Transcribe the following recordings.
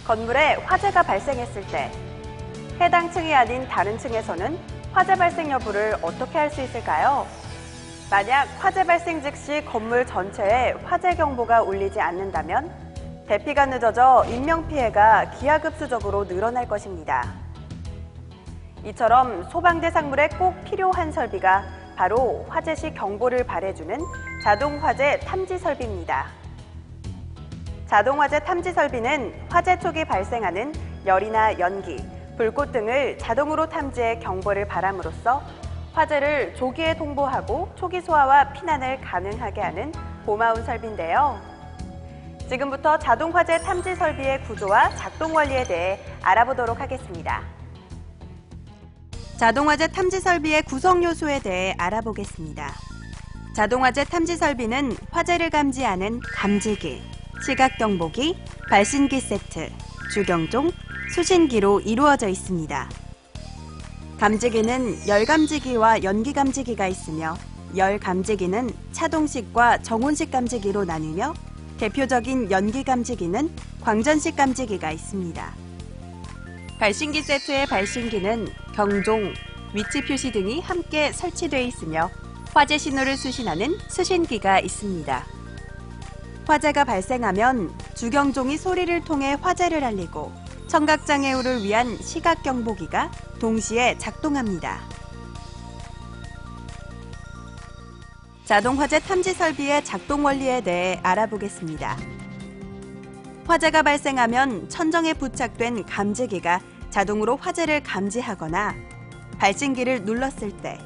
건물에 화재가 발생했을 때 해당 층이 아닌 다른 층에서는 화재 발생 여부를 어떻게 알 수 있을까요? 만약 화재 발생 즉시 건물 전체에 화재 경보가 울리지 않는다면 대피가 늦어져 인명피해가 기하급수적으로 늘어날 것입니다. 이처럼 소방대 상물에 꼭 필요한 설비가 바로 화재 시 경보를 발해주는 자동화재 탐지 설비입니다. 자동화재 탐지 설비는 화재 초기 발생하는 열이나 연기, 불꽃 등을 자동으로 탐지해 경보를 발함으로써 화재를 조기에 통보하고 초기 소화와 피난을 가능하게 하는 고마운 설비인데요. 지금부터 자동화재 탐지 설비의 구조와 작동 원리에 대해 알아보도록 하겠습니다. 자동화재 탐지 설비의 구성 요소에 대해 알아보겠습니다. 자동화재 탐지 설비는 화재를 감지하는 감지기, 시각경보기, 발신기 세트, 주경종, 수신기로 이루어져 있습니다. 감지기는 열감지기와 연기감지기가 있으며 열감지기는 차동식과 정온식 감지기로 나뉘며 대표적인 연기감지기는 광전식 감지기가 있습니다. 발신기 세트의 발신기는 경종, 위치 표시 등이 함께 설치되어 있으며 화재 신호를 수신하는 수신기가 있습니다. 화재가 발생하면 주경종이 소리를 통해 화재를 알리고 청각장애우를 위한 시각경보기가 동시에 작동합니다. 자동화재 탐지 설비의 작동 원리에 대해 알아보겠습니다. 화재가 발생하면 천정에 부착된 감지기가 자동으로 화재를 감지하거나 발신기를 눌렀을 때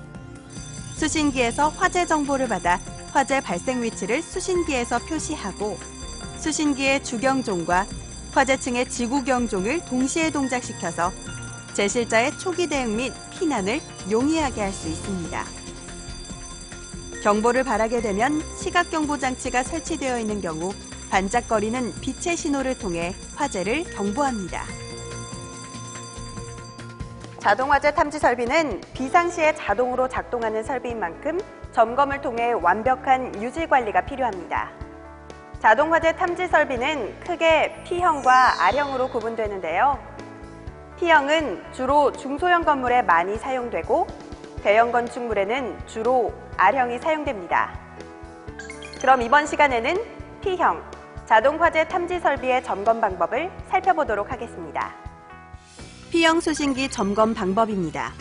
수신기에서 화재 정보를 받아 화재 발생 위치를 수신기에서 표시하고 수신기의 주경종과 화재층의 지구경종을 동시에 동작시켜서 재실자의 초기 대응 및 피난을 용이하게 할 수 있습니다. 경보를 발하게 되면 시각경보 장치가 설치되어 있는 경우 반짝거리는 빛의 신호를 통해 화재를 경보합니다. 자동화재 탐지 설비는 비상시에 자동으로 작동하는 설비인 만큼 점검을 통해 완벽한 유지 관리가 필요합니다. 자동화재 탐지 설비는 크게 P형과 R형으로 구분되는데요. P형은 주로 중소형 건물에 많이 사용되고 대형 건축물에는 주로 R형이 사용됩니다. 그럼 이번 시간에는 P형, 자동화재 탐지 설비의 점검 방법을 살펴보도록 하겠습니다. P형 수신기 점검 방법입니다.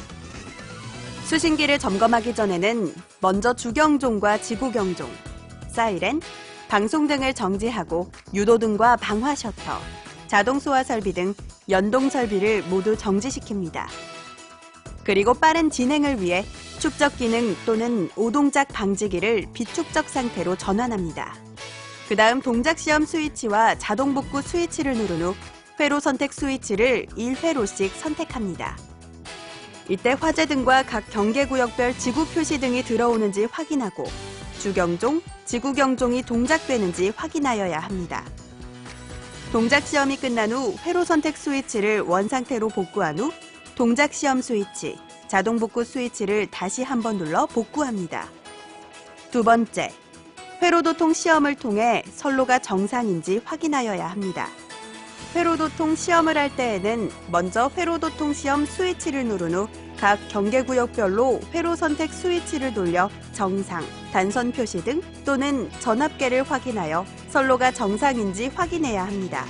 수신기를 점검하기 전에는 먼저 주경종과 지구경종, 사이렌, 방송 등을 정지하고 유도등과 방화 셔터, 자동 소화 설비 등 연동 설비를 모두 정지시킵니다. 그리고 빠른 진행을 위해 축적 기능 또는 오동작 방지기를 비축적 상태로 전환합니다. 그 다음 동작 시험 스위치와 자동 복구 스위치를 누른 후 회로 선택 스위치를 1회로씩 선택합니다. 이때 화재등과 각 경계구역별 지구 표시 등이 들어오는지 확인하고 주경종, 지구경종이 동작되는지 확인하여야 합니다. 동작 시험이 끝난 후 회로 선택 스위치를 원상태로 복구한 후 동작 시험 스위치, 자동 복구 스위치를 다시 한번 눌러 복구합니다. 두 번째, 회로도통 시험을 통해 선로가 정상인지 확인하여야 합니다. 회로도통 시험을 할 때에는 먼저 회로도통 시험 스위치를 누른 후 각 경계구역별로 회로 선택 스위치를 돌려 정상, 단선 표시 등 또는 전압계를 확인하여 선로가 정상인지 확인해야 합니다.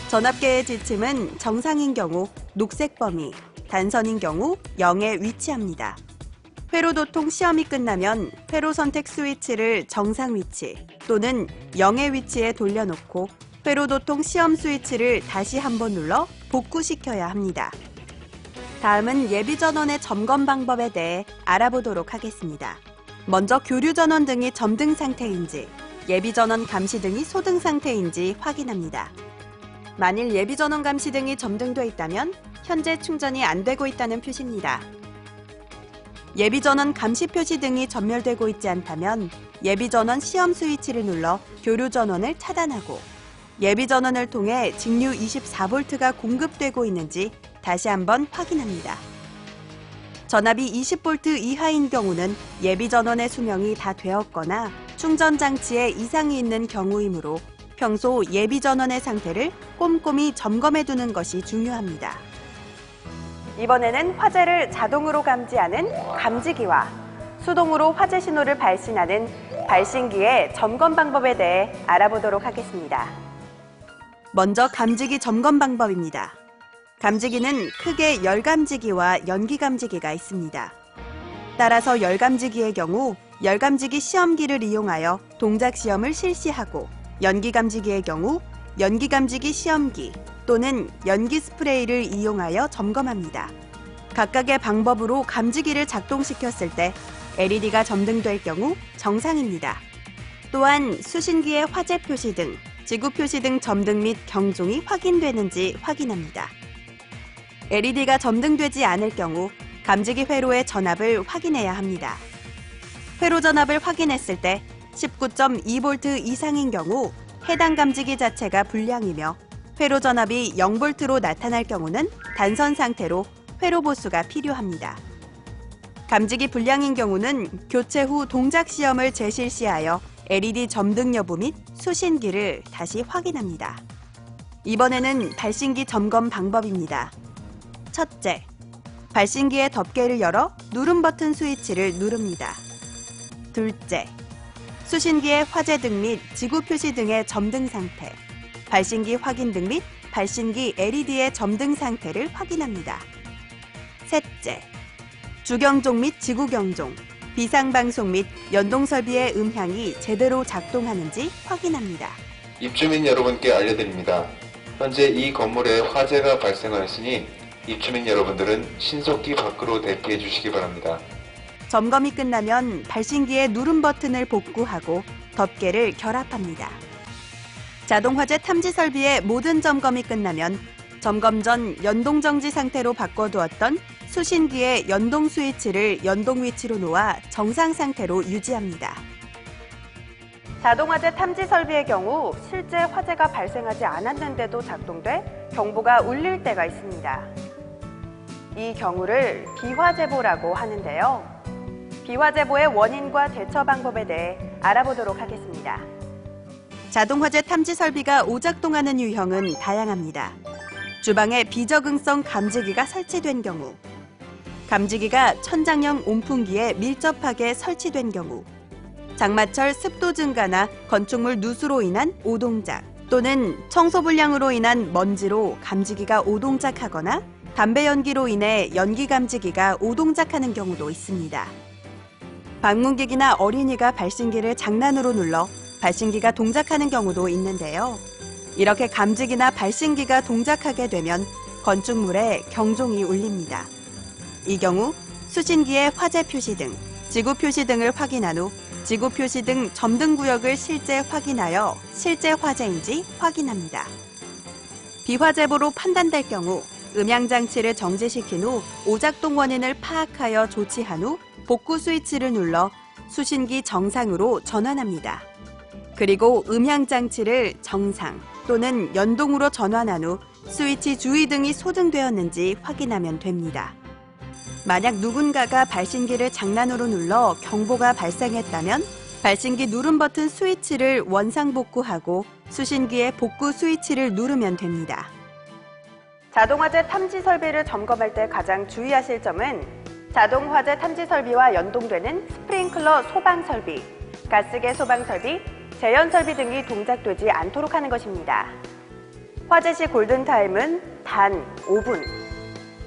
전압계의 지침은 정상인 경우 녹색 범위, 단선인 경우 0에 위치합니다. 회로도통 시험이 끝나면 회로 선택 스위치를 정상 위치 또는 0의 위치에 돌려놓고 회로도통 시험 스위치를 다시 한번 눌러 복구시켜야 합니다. 다음은 예비전원의 점검 방법에 대해 알아보도록 하겠습니다. 먼저 교류전원 등이 점등 상태인지, 예비전원 감시 등이 소등 상태인지 확인합니다. 만일 예비전원 감시 등이 점등돼 있다면 현재 충전이 안 되고 있다는 표시입니다. 예비전원 감시 표시 등이 전멸되고 있지 않다면 예비전원 시험 스위치를 눌러 교류전원을 차단하고 예비전원을 통해 직류 24V가 공급되고 있는지 다시 한번 확인합니다. 전압이 20V 이하인 경우는 예비전원의 수명이 다 되었거나 충전장치에 이상이 있는 경우이므로 평소 예비 전원의 상태를 꼼꼼히 점검해 두는 것이 중요합니다. 이번에는 화재를 자동으로 감지하는 감지기와 수동으로 화재 신호를 발신하는 발신기의 점검 방법에 대해 알아보도록 하겠습니다. 먼저 감지기 점검 방법입니다. 감지기는 크게 열감지기와 연기감지기가 있습니다. 따라서 열감지기의 경우 열감지기 시험기를 이용하여 동작 시험을 실시하고 연기감지기의 경우 연기감지기 시험기 또는 연기 스프레이를 이용하여 점검합니다. 각각의 방법으로 감지기를 작동시켰을 때 LED가 점등될 경우 정상입니다. 또한 수신기의 화재 표시 등 지구 표시 등 점등 및 경종이 확인되는지 확인합니다. LED가 점등되지 않을 경우 감지기 회로의 전압을 확인해야 합니다. 회로 전압을 확인했을 때 19.2V 이상인 경우 해당 감지기 자체가 불량이며 회로 전압이 0V로 나타날 경우는 단선 상태로 회로 보수가 필요합니다. 감지기 불량인 경우는 교체 후 동작 시험을 재실시하여 LED 점등 여부 및 수신기를 다시 확인합니다. 이번에는 발신기 점검 방법입니다. 첫째, 발신기의 덮개를 열어 누름 버튼 스위치를 누릅니다. 둘째, 수신기의 화재등 및 지구 표시 등의 점등 상태, 발신기 확인등 및 발신기 LED의 점등 상태를 확인합니다. 셋째, 주경종 및 지구경종, 비상방송 및 연동설비의 음향이 제대로 작동하는지 확인합니다. 입주민 여러분께 알려드립니다. 현재 이 건물에 화재가 발생하였으니 입주민 여러분들은 신속히 밖으로 대피해 주시기 바랍니다. 점검이 끝나면 발신기의 누름 버튼을 복구하고 덮개를 결합합니다. 자동화재 탐지 설비의 모든 점검이 끝나면 점검 전 연동 정지 상태로 바꿔두었던 수신기의 연동 스위치를 연동 위치로 놓아 정상 상태로 유지합니다. 자동화재 탐지 설비의 경우 실제 화재가 발생하지 않았는데도 작동돼 경보가 울릴 때가 있습니다. 이 경우를 비화재보라고 하는데요. 비화재보의 원인과 대처 방법에 대해 알아보도록 하겠습니다. 자동화재 탐지 설비가 오작동하는 유형은 다양합니다. 주방에 비적응성 감지기가 설치된 경우, 감지기가 천장형 온풍기에 밀접하게 설치된 경우, 장마철 습도 증가나 건축물 누수로 인한 오동작 또는 청소 불량으로 인한 먼지로 감지기가 오동작하거나 담배 연기로 인해 연기 감지기가 오동작하는 경우도 있습니다. 방문객이나 어린이가 발신기를 장난으로 눌러 발신기가 동작하는 경우도 있는데요. 이렇게 감지기나 발신기가 동작하게 되면 건축물에 경종이 울립니다. 이 경우 수신기의 화재 표시 등, 지구 표시 등을 확인한 후 지구 표시 등 점등 구역을 실제 확인하여 실제 화재인지 확인합니다. 비화재보로 판단될 경우 음향장치를 정지시킨 후 오작동 원인을 파악하여 조치한 후 복구 스위치를 눌러 수신기 정상으로 전환합니다. 그리고 음향장치를 정상 또는 연동으로 전환한 후 스위치 주의 등이 소등되었는지 확인하면 됩니다. 만약 누군가가 발신기를 장난으로 눌러 경보가 발생했다면 발신기 누름 버튼 스위치를 원상복구하고 수신기의 복구 스위치를 누르면 됩니다. 자동화재 탐지 설비를 점검할 때 가장 주의하실 점은 자동화재 탐지 설비와 연동되는 스프링클러 소방 설비, 가스계 소방 설비, 재현 설비 등이 동작되지 않도록 하는 것입니다. 화재 시 골든타임은 단 5분.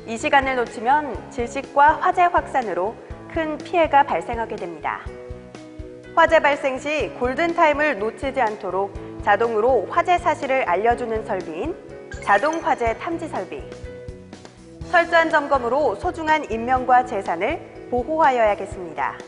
이 시간을 놓치면 질식과 화재 확산으로 큰 피해가 발생하게 됩니다. 화재 발생 시 골든타임을 놓치지 않도록 자동으로 화재 사실을 알려주는 설비인 자동화재 탐지 설비. 철저한 점검으로 소중한 인명과 재산을 보호하여야겠습니다.